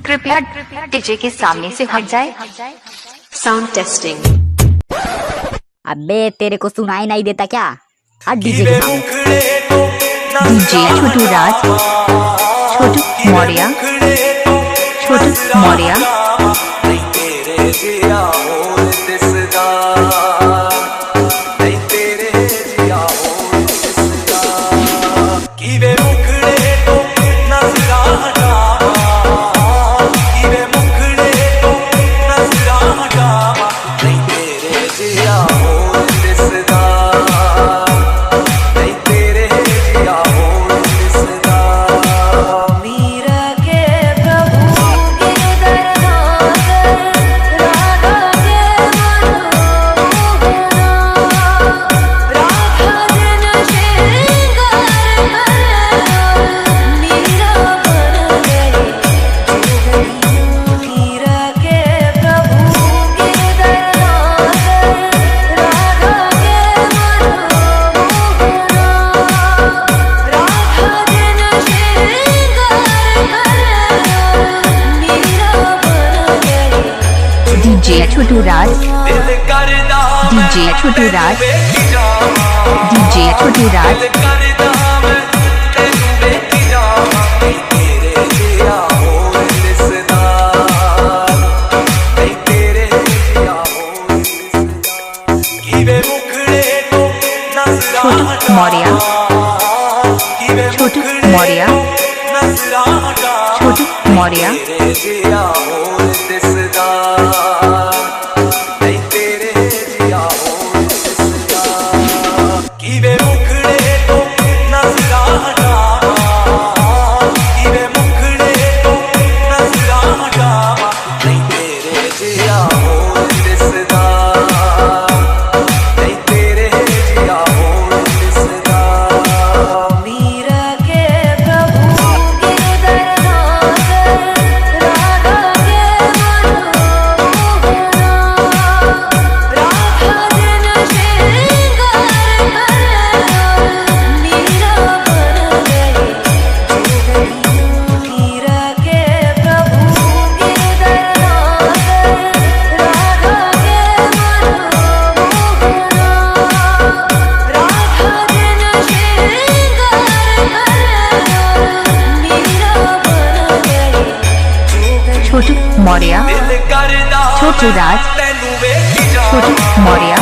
कृपया डीजे के सामने से हट जाए। Sound testing. अबे तेरे को सुनाई नहीं देता क्या? हट डीजे के सामने। डीजे छोटू राज, छोटू मौर्य, छोटू मौर्य। डीजे छोटू राज, डीजे छोटू राज, डीजे छोटू राज। छोटू मौर्य, छोटू मौर्य, छोटू मौर्य। छोटू मौर्य, छोटू राज, छोटू मौर्य।